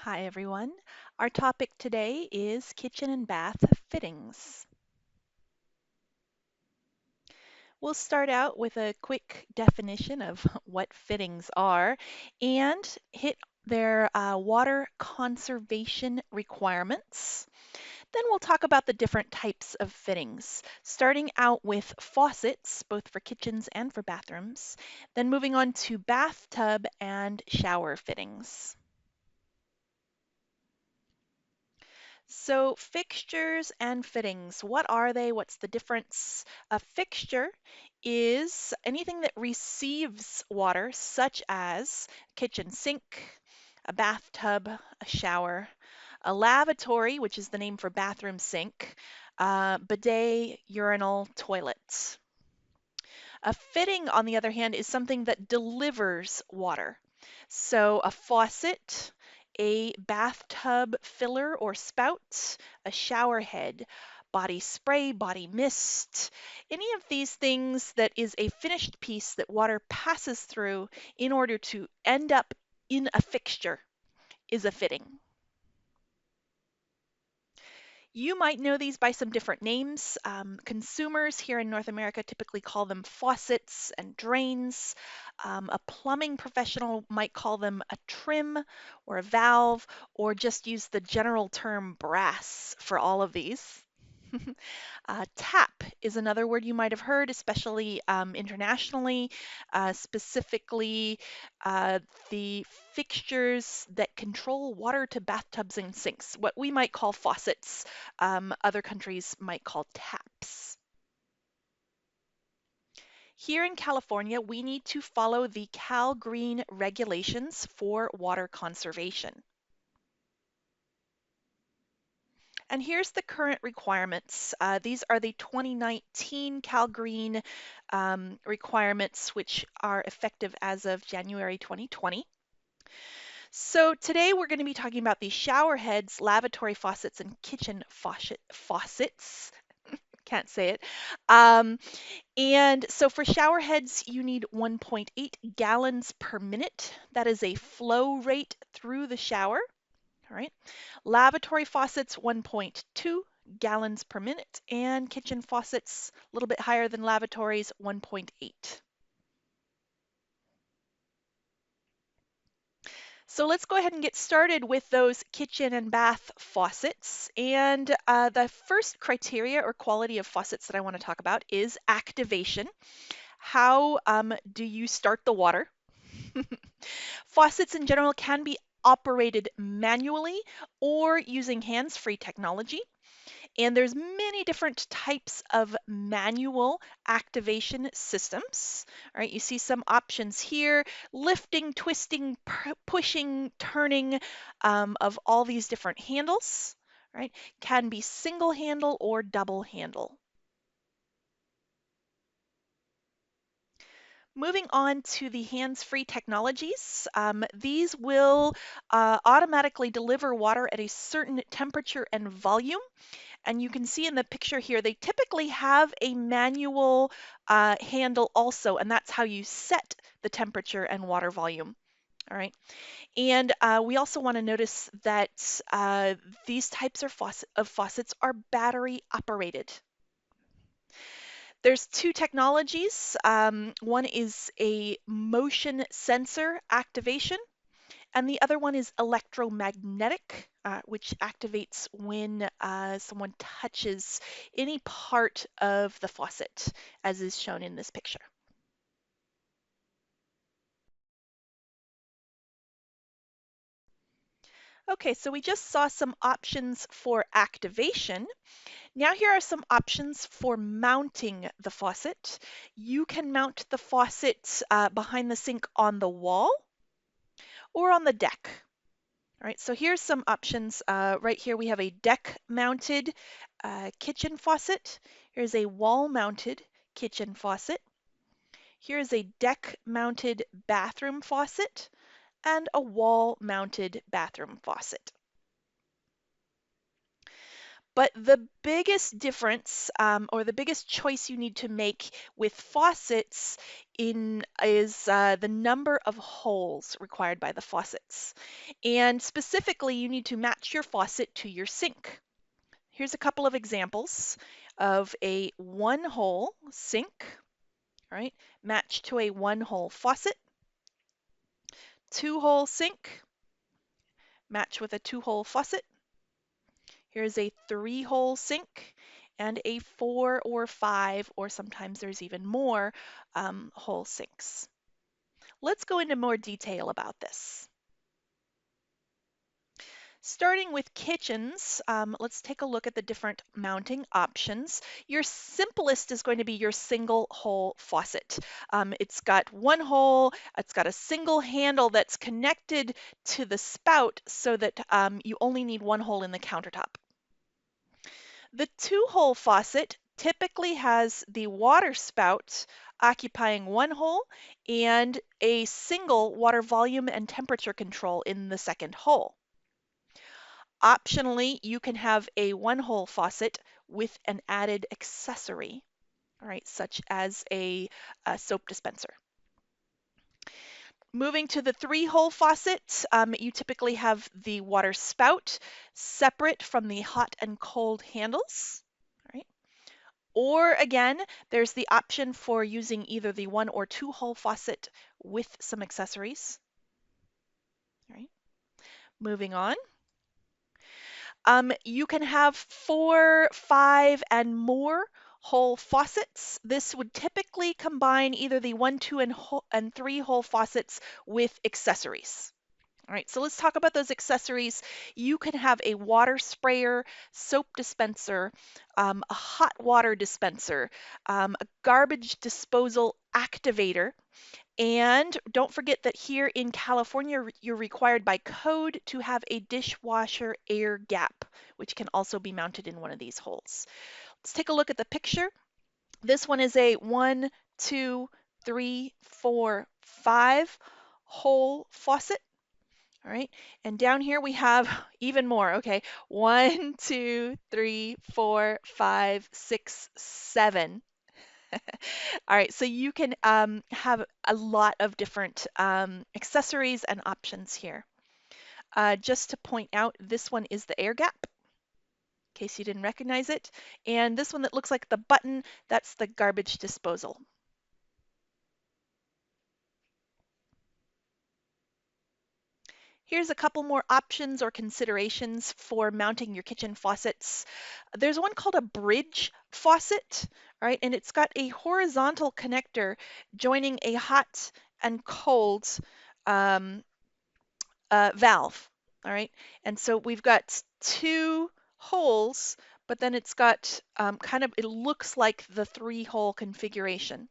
Hi everyone. Our topic today is kitchen and bath fittings. We'll start out with a quick definition of what fittings are and hit their water conservation requirements. Then we'll talk about the different types of fittings, starting out with faucets, both for kitchens and for bathrooms, then moving on to bathtub and shower fittings. So fixtures and fittings, what are they? What's the difference? A fixture is anything that receives water, such as kitchen sink, a bathtub, a shower, a lavatory, which is the name for bathroom sink, bidet, urinal, toilet. A fitting, on the other hand, is something that delivers water. So a faucet, a bathtub filler or spout, a shower head, body spray, body mist, any of these things that is a finished piece that water passes through in order to end up in a fixture is a fitting. You might know these by some different names. Consumers here in North America typically call them faucets and drains. A plumbing professional might call them a trim or a valve, or just use the general term brass for all of these. Tap is another word you might have heard, especially internationally, specifically uh, the fixtures that control water to bathtubs and sinks, what we might call faucets, other countries might call taps. Here in California, we need to follow the Cal Green regulations for water conservation. And here's the current requirements. These are the 2019 Cal Green requirements, which are effective as of January 2020. So today we're going to be talking about the shower heads, lavatory faucets, and kitchen faucets. Can't say it. Um, and so for shower heads, you need 1.8 gallons per minute. That is a flow rate through the shower. All right. Lavatory faucets, 1.2 gallons per minute, and kitchen faucets, a little bit higher than lavatories, 1.8. So let's go ahead and get started with those kitchen and bath faucets. And the first criteria or quality of faucets that I want to talk about is activation. How do you start the water? Faucets in general can be operated manually or using hands-free technology. And there's many different types of manual activation systems. All right, you see some options here, lifting, twisting, pushing, turning of all these different handles. Right, can be single handle or double handle. Moving on to the hands-free technologies, these will automatically deliver water at a certain temperature and volume. And you can see in the picture here, they typically have a manual handle also, and that's how you set the temperature and water volume. All right. And we also want to notice that these types of faucets are battery operated. There's two technologies. One is a motion sensor activation, and the other one is electromagnetic, which activates when someone touches any part of the faucet, as is shown in this picture. Okay, so we just saw some options for activation. Now here are some options for mounting the faucet. You can mount the faucet behind the sink on the wall or on the deck. All right, so here's some options. Right here we have a deck-mounted kitchen faucet. Here's a wall-mounted kitchen faucet. Here's a deck-mounted bathroom faucet and a wall-mounted bathroom faucet. But the biggest difference or the biggest choice you need to make with faucets is the number of holes required by the faucets. And specifically, you need to match your faucet to your sink. Here's a couple of examples of a one-hole sink, right, matched to a one-hole faucet, two-hole sink, matched with a two-hole faucet. Here's a three-hole sink and a four or five, or sometimes there's even more hole sinks. Let's go into more detail about this. Starting with kitchens, let's take a look at the different mounting options. Your simplest is going to be your single hole faucet. It's got one hole, it's got a single handle that's connected to the spout so that you only need one hole in the countertop. The two-hole faucet typically has the water spout occupying one hole and a single water volume and temperature control in the second hole. Optionally, you can have a one-hole faucet with an added accessory, all right, such as a soap dispenser. Moving to the three-hole faucet, you typically have the water spout separate from the hot and cold handles, all right? Or again, there's the option for using either the one or two-hole faucet with some accessories, all right? Moving on. You can have 4, 5, and more hole faucets. This would typically combine either the 1, 2, and 3 hole faucets with accessories. All right, so let's talk about those accessories. You can have a water sprayer, soap dispenser, a hot water dispenser, a garbage disposal activator, and don't forget that here in California, you're required by code to have a dishwasher air gap, which can also be mounted in one of these holes. Let's take a look at the picture. This one is a 1, 2, 3, 4, 5 hole faucet. All right, and down here we have even more. Okay, 1, 2, 3, 4, 5, 6, 7. All right, so you can have a lot of different accessories and options here. Just to point out, this one is the air gap, in case you didn't recognize it. And this one that looks like the button, that's the garbage disposal. Here's a couple more options or considerations for mounting your kitchen faucets. There's one called a bridge faucet, right? And it's got a horizontal connector joining a hot and cold valve, all right? And so we've got two holes, but then it's got it looks like the three-hole configuration.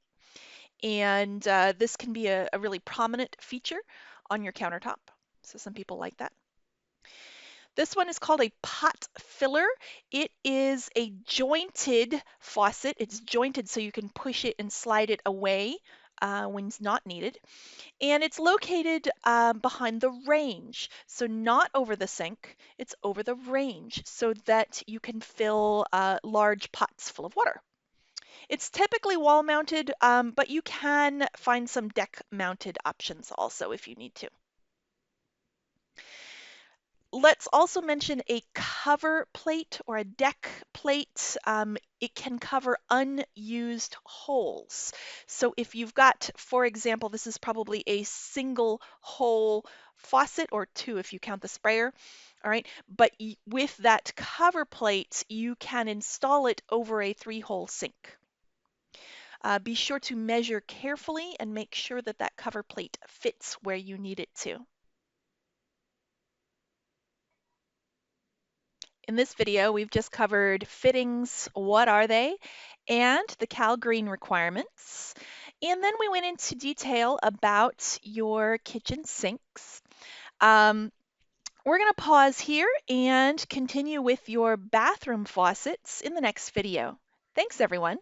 And this can be a really prominent feature on your countertop. So some people like that. This one is called a pot filler. It is a jointed faucet. It's jointed so you can push it and slide it away when it's not needed. And it's located behind the range. So not over the sink, it's over the range so that you can fill large pots full of water. It's typically wall mounted, but you can find some deck mounted options also if you need to. Let's also mention a cover plate or a deck plate. It can cover unused holes. So if you've got, for example, this is probably a single hole faucet, or two if you count the sprayer, all right? But with that cover plate, you can install it over a three-hole sink. Be sure to measure carefully and make sure that that cover plate fits where you need it to. In this video, we've just covered fittings, what are they, and the Cal Green requirements. And then we went into detail about your kitchen sinks. We're going to pause here and continue with your bathroom faucets in the next video. Thanks, everyone.